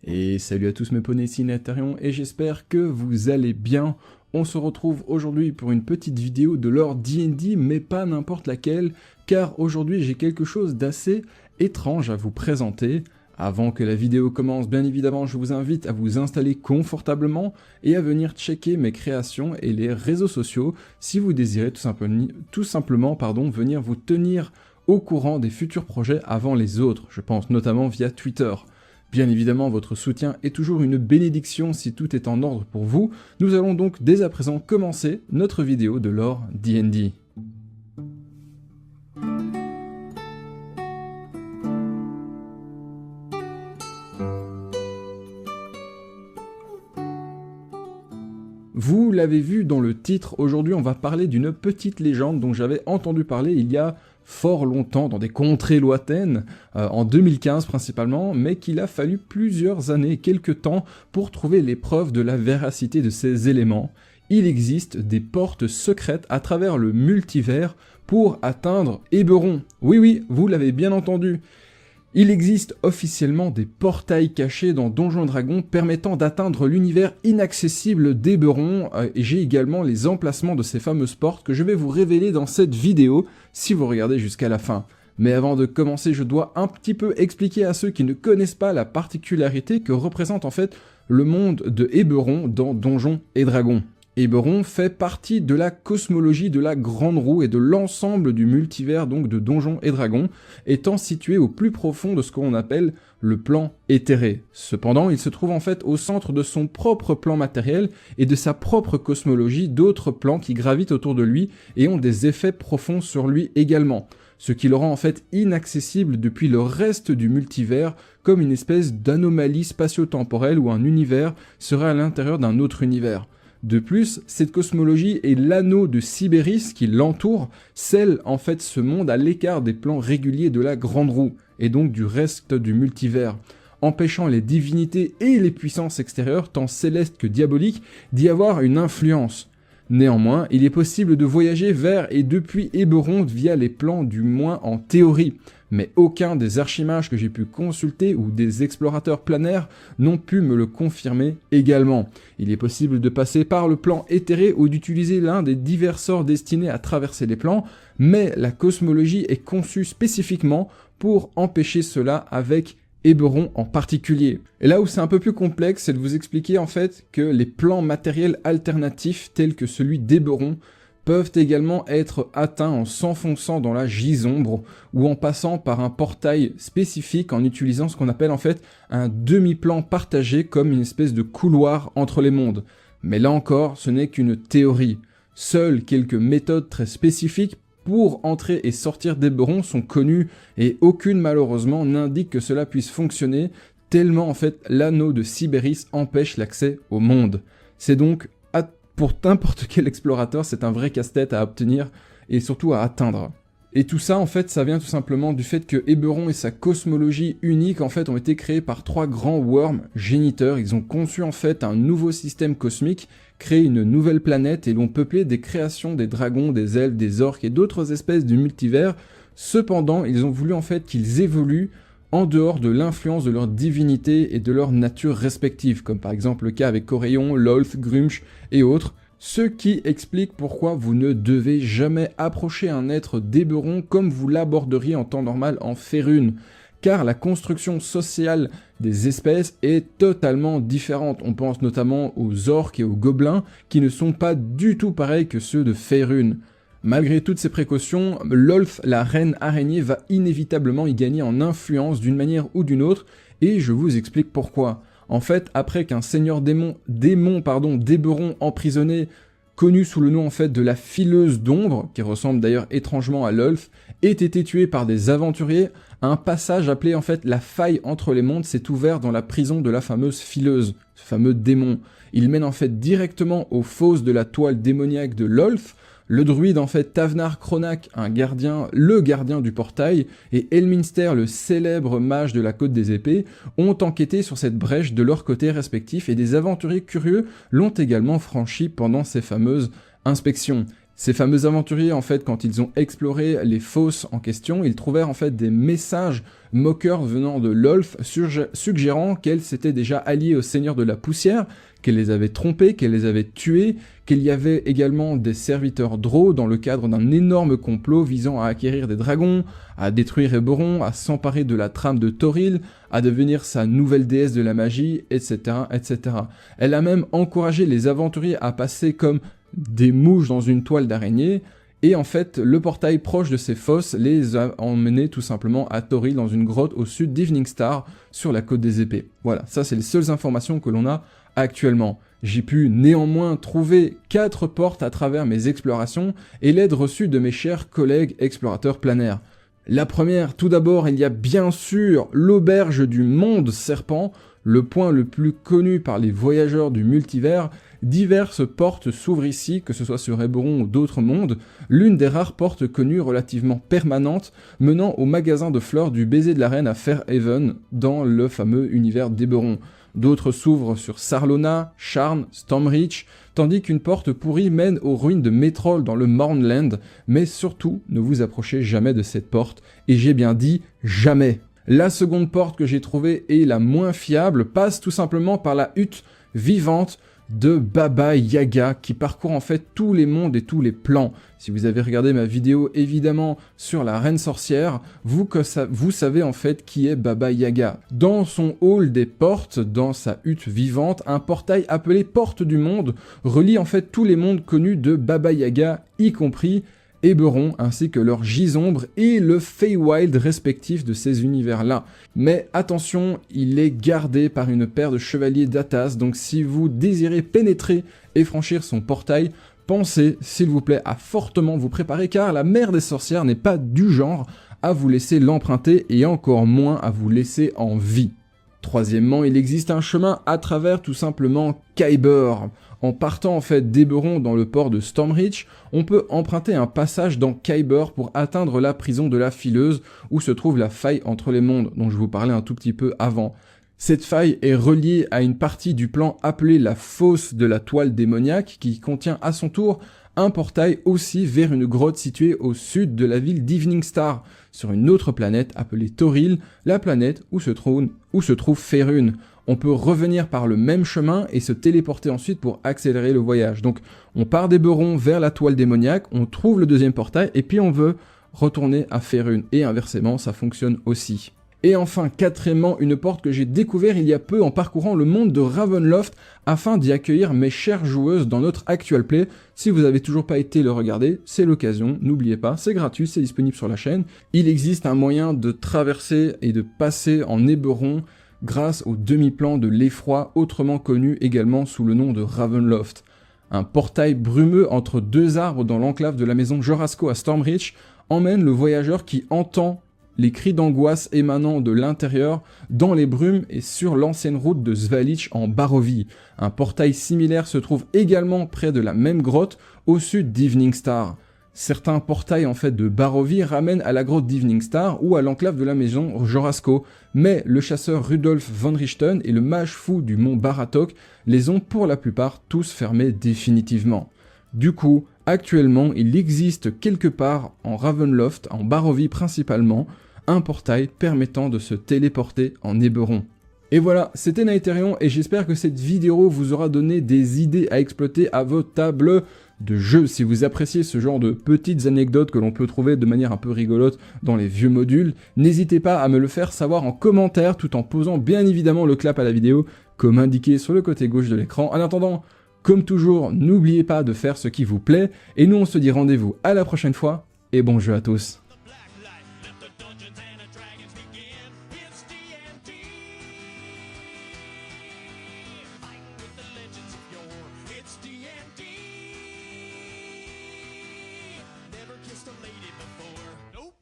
Et salut à tous mes poneys Cinétarion et j'espère que vous allez bien. On se retrouve aujourd'hui pour une petite vidéo de lore D&D mais pas n'importe laquelle, car aujourd'hui j'ai quelque chose d'assez étrange à vous présenter. Avant que la vidéo commence, bien évidemment, je vous invite à vous installer confortablement et à venir checker mes créations et les réseaux sociaux si vous désirez tout simplement venir vous tenir au courant des futurs projets avant les autres. Je pense notamment via Twitter. Bien évidemment, votre soutien est toujours une bénédiction si tout est en ordre pour vous. Nous allons donc dès à présent commencer notre vidéo de lore D&D. Vous l'avez vu dans le titre, aujourd'hui on va parler d'une petite légende dont j'avais entendu parler il y a fort longtemps dans des contrées lointaines, en 2015 principalement, mais qu'il a fallu plusieurs années, quelques temps, pour trouver les preuves de la véracité de ces éléments. Il existe des portes secrètes à travers le multivers pour atteindre Eberron. Oui, vous l'avez bien entendu. Il existe officiellement des portails cachés dans Donjons & Dragons permettant d'atteindre l'univers inaccessible d'Eberron, et j'ai également les emplacements de ces fameuses portes que je vais vous révéler dans cette vidéo si vous regardez jusqu'à la fin. Mais avant de commencer, je dois un petit peu expliquer à ceux qui ne connaissent pas la particularité que représente en fait le monde de Eberron dans Donjons & Dragons. Eberron fait partie de la cosmologie de la Grande Roue et de l'ensemble du multivers donc de Donjons & Dragons, étant situé au plus profond de ce qu'on appelle le plan éthéré. Cependant, il se trouve en fait au centre de son propre plan matériel et de sa propre cosmologie d'autres plans qui gravitent autour de lui et ont des effets profonds sur lui également. Ce qui le rend en fait inaccessible depuis le reste du multivers comme une espèce d'anomalie spatio-temporelle où un univers serait à l'intérieur d'un autre univers. De plus, cette cosmologie et l'anneau de Sibéris qui l'entoure scellent en fait ce monde à l'écart des plans réguliers de la Grande Roue, et donc du reste du multivers, empêchant les divinités et les puissances extérieures, tant célestes que diaboliques, d'y avoir une influence. Néanmoins, il est possible de voyager vers et depuis Eberron via les plans du moins en théorie, mais aucun des archimages que j'ai pu consulter ou des explorateurs planaires n'ont pu me le confirmer également. Il est possible de passer par le plan éthéré ou d'utiliser l'un des divers sorts destinés à traverser les plans, mais la cosmologie est conçue spécifiquement pour empêcher cela avec Eberron en particulier. Et là où c'est un peu plus complexe, c'est de vous expliquer en fait que les plans matériels alternatifs tels que celui d'Eberron peuvent également être atteints en s'enfonçant dans la gisombre ou en passant par un portail spécifique en utilisant ce qu'on appelle en fait un demi-plan partagé comme une espèce de couloir entre les mondes. Mais là encore, ce n'est qu'une théorie. Seules quelques méthodes très spécifiques pour entrer et sortir d'Eberron sont connues et aucune malheureusement n'indique que cela puisse fonctionner tellement en fait l'anneau de Sibéris empêche l'accès au monde. C'est donc pour n'importe quel explorateur, c'est un vrai casse-tête à obtenir et surtout à atteindre. Et tout ça, en fait, ça vient tout simplement du fait que Eberron et sa cosmologie unique, en fait, ont été créés par trois grands worms géniteurs. Ils ont conçu, en fait, un nouveau système cosmique, créé une nouvelle planète et l'ont peuplé des créations des dragons, des elfes, des orques et d'autres espèces du multivers. Cependant, ils ont voulu, en fait, qu'ils évoluent en dehors de l'influence de leur divinité et de leur nature respective, comme par exemple le cas avec Coréon, Lolth, Grumsh et autres, ce qui explique pourquoi vous ne devez jamais approcher un être d'Eberron comme vous l'aborderiez en temps normal en Faerûn, car la construction sociale des espèces est totalement différente. On pense notamment aux orques et aux gobelins qui ne sont pas du tout pareils que ceux de Faerûn. Malgré toutes ces précautions, Lolth, la reine araignée, va inévitablement y gagner en influence d'une manière ou d'une autre, et je vous explique pourquoi. En fait, après qu'un seigneur démon d'Eberron emprisonné, connu sous le nom en fait de la fileuse d'ombre, qui ressemble d'ailleurs étrangement à Lolth, ait été tué par des aventuriers, un passage appelé en fait la faille entre les mondes s'est ouvert dans la prison de la fameuse fileuse, ce fameux démon. Il mène en fait directement aux fosses de la toile démoniaque de Lolth. Le druide en fait Tavnar Kronak, le gardien du portail, et Elminster, le célèbre mage de la Côte des Épées, ont enquêté sur cette brèche de leur côté respectif et des aventuriers curieux l'ont également franchi pendant ces fameuses inspections. Ces fameux aventuriers, en fait, quand ils ont exploré les fosses en question, ils trouvèrent en fait des messages moqueurs venant de Lolth suggérant qu'elle s'était déjà alliée au Seigneur de la Poussière, qu'elle les avait trompés, qu'elle les avait tués, qu'il y avait également des serviteurs Drow dans le cadre d'un énorme complot visant à acquérir des dragons, à détruire Eberron, à s'emparer de la trame de Toril, à devenir sa nouvelle déesse de la magie, etc., etc. Elle a même encouragé les aventuriers à passer comme des mouches dans une toile d'araignée, et en fait, le portail proche de ces fosses les a emmenés tout simplement à Toril dans une grotte au sud d'Evening Star, sur la côte des épées. Voilà, ça c'est les seules informations que l'on a actuellement. J'ai pu néanmoins trouver 4 portes à travers mes explorations et l'aide reçue de mes chers collègues explorateurs planaires. La première, tout d'abord, il y a bien sûr l'auberge du Monde Serpent, le point le plus connu par les voyageurs du multivers. Diverses portes s'ouvrent ici, que ce soit sur Eberron ou d'autres mondes, l'une des rares portes connues relativement permanentes menant au magasin de fleurs du baiser de la reine à Fairhaven, dans le fameux univers d'Eberron. D'autres s'ouvrent sur Sarlona, Sharn, Stormreach, tandis qu'une porte pourrie mène aux ruines de Metroll dans le Mournland, mais surtout, ne vous approchez jamais de cette porte, et j'ai bien dit jamais. La seconde porte que j'ai trouvée et la moins fiable passe tout simplement par la hutte vivante de Baba Yaga qui parcourt en fait tous les mondes et tous les plans. Si vous avez regardé ma vidéo évidemment sur la reine sorcière, vous savez en fait qui est Baba Yaga. Dans son hall des portes, dans sa hutte vivante, un portail appelé Porte du Monde relie en fait tous les mondes connus de Baba Yaga, y compris Eberron ainsi que leur Gisombre et le Feywild respectif de ces univers-là. Mais attention, il est gardé par une paire de chevaliers d'Atas, donc si vous désirez pénétrer et franchir son portail, pensez s'il vous plaît à fortement vous préparer car la mère des sorcières n'est pas du genre à vous laisser l'emprunter et encore moins à vous laisser en vie. Troisièmement, il existe un chemin à travers tout simplement Kyber. En partant en fait d'Eberron dans le port de Stormreach, on peut emprunter un passage dans Kyber pour atteindre la prison de la Fileuse où se trouve la faille entre les mondes dont je vous parlais un tout petit peu avant. Cette faille est reliée à une partie du plan appelée la fosse de la toile démoniaque qui contient à son tour un portail aussi vers une grotte située au sud de la ville d'Evening Star, sur une autre planète appelée Toril, la planète où se trouve Faerûn. On peut revenir par le même chemin et se téléporter ensuite pour accélérer le voyage. Donc on part d'Eberron vers la toile démoniaque, on trouve le deuxième portail et puis on veut retourner à Faerûn. Et inversement, ça fonctionne aussi. Et enfin, quatrièmement, une porte que j'ai découvert il y a peu en parcourant le monde de Ravenloft afin d'y accueillir mes chères joueuses dans notre actual play. Si vous n'avez toujours pas été le regarder, c'est l'occasion, n'oubliez pas, c'est gratuit, c'est disponible sur la chaîne. Il existe un moyen de traverser et de passer en Eberron grâce au demi-plan de l'effroi, autrement connu également sous le nom de Ravenloft. Un portail brumeux entre deux arbres dans l'enclave de la maison Jorasco à Stormreach emmène le voyageur qui entend les cris d'angoisse émanant de l'intérieur dans les brumes et sur l'ancienne route de Svalich en Barovie. Un portail similaire se trouve également près de la même grotte au sud d'Evening Star. Certains portails en fait de Barovie ramènent à la grotte d'Evening Star ou à l'enclave de la maison Jorasco, mais le chasseur Rudolf von Richten et le mage fou du mont Baratok les ont pour la plupart tous fermés définitivement. Du coup, actuellement, il existe quelque part en Ravenloft, en Barovie principalement, un portail permettant de se téléporter en Eberron. Et voilà, c'était Nighterion et j'espère que cette vidéo vous aura donné des idées à exploiter à vos tables de jeu. Si vous appréciez ce genre de petites anecdotes que l'on peut trouver de manière un peu rigolote dans les vieux modules, n'hésitez pas à me le faire savoir en commentaire tout en posant bien évidemment le clap à la vidéo comme indiqué sur le côté gauche de l'écran. En attendant, comme toujours, n'oubliez pas de faire ce qui vous plaît et nous on se dit rendez-vous à la prochaine fois et bon jeu à tous.